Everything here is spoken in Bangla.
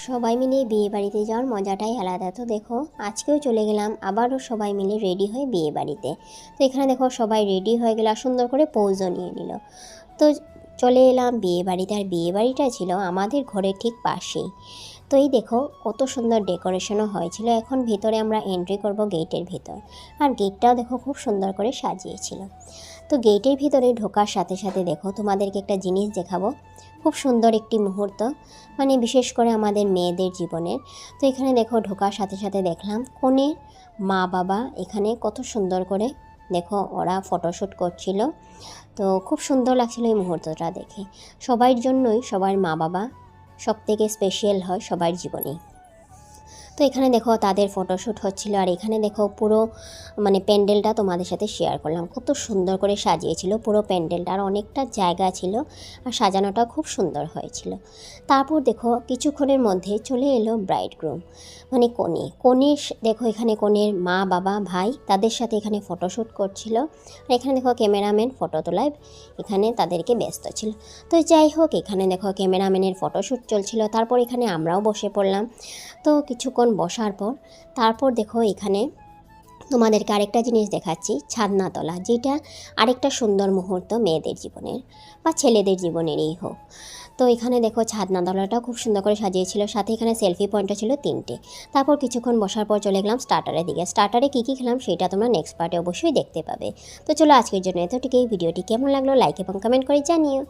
সবাই মিলে বিয়ে বাড়িতে যাওয়ার মজাটাই আলাদা। তো দেখো আজকেও চলে গেলাম আবারও সবাই মিলে রেডি হয়ে বিয়ে বাড়িতে। তো এখানে দেখো সবাই রেডি হয়ে গেল, সুন্দর করে পোজও নিয়ে নিল। তো চলে এলাম বিয়ে বাড়িতে, আর বিয়ে বাড়িটা ছিল আমাদের ঘরের ঠিক পাশেই। তো এই দেখো কত সুন্দর ডেকোরেশনও হয়েছিল। এখন ভিতরে আমরা এন্ট্রি করব গেটের ভিতর, আর গেটটাও দেখো খুব সুন্দর করে সাজিয়েছিল। তো গেটের ভিতরে ঢোকার সাথে সাথে দেখো তোমাদেরকে একটা জিনিস দেখাবো, খুব সুন্দর একটি মুহূর্ত, মানে বিশেষ করে আমাদের মেয়েদের জীবনের। তো এখানে দেখো ঢোকার সাথে সাথে দেখলাম কনের মা বাবা এখানে কত সুন্দর করে দেখো ওরা ফটোশ্যুট করছিল। তো খুব সুন্দর লাগছিল এই মুহূর্তটা দেখে। সবার জন্যই সবার মা বাবা সবথেকে স্পেশাল হয় সবার জীবনে। তো এখানে দেখো তাদের ফটোশ্যুট হচ্ছিল, আর এখানে দেখো পুরো মানে প্যান্ডেলটা তোমাদের সাথে শেয়ার করলাম। কত সুন্দর করে সাজিয়েছিল পুরো প্যান্ডেলটা, আর অনেকটা জায়গা ছিল, আর সাজানোটা খুব সুন্দর হয়েছিল। তারপর দেখো কিছুক্ষণের মধ্যে চলে এলো ব্রাইড গ্রুম, মানে কনের দেখো এখানে কনের মা বাবা ভাই তাদের সাথে এখানে ফটোশ্যুট করছিল। আর এখানে দেখো ক্যামেরাম্যান ফটো তোলায় এখানে তাদেরকে ব্যস্ত ছিল। তো যাই হোক এখানে দেখো ক্যামেরাম্যানের ফটোশ্যুট চলছিল, তারপর এখানে আমরাও বসে পড়লাম। তো কিছুক্ষণ বসার পর তারপর দেখো এখানে তোমাদেরকে আরেকটা জিনিস দেখাচ্ছি, ছাদনাতলা, যেটা আরেকটা সুন্দর মুহূর্ত মেয়েদের জীবনের বা ছেলেদের জীবনেরই হোক। তো এখানে দেখো ছাদনাতলাটা খুব সুন্দর করে সাজিয়েছিল, সাথে এখানে সেলফি পয়েন্টও ছিল 3টে। তারপর কিছুক্ষণ বসার পর চলে গেলাম স্টার্টারের দিকে। স্টার্টারে কী কী খেলাম সেটা তোমরা নেক্সট পার্টে অবশ্যই দেখতে পাবে। তো চলো আজকের জন্য এতটুকুই। ভিডিওটি কেমন লাগলো লাইক এবং কমেন্ট করে জানিও।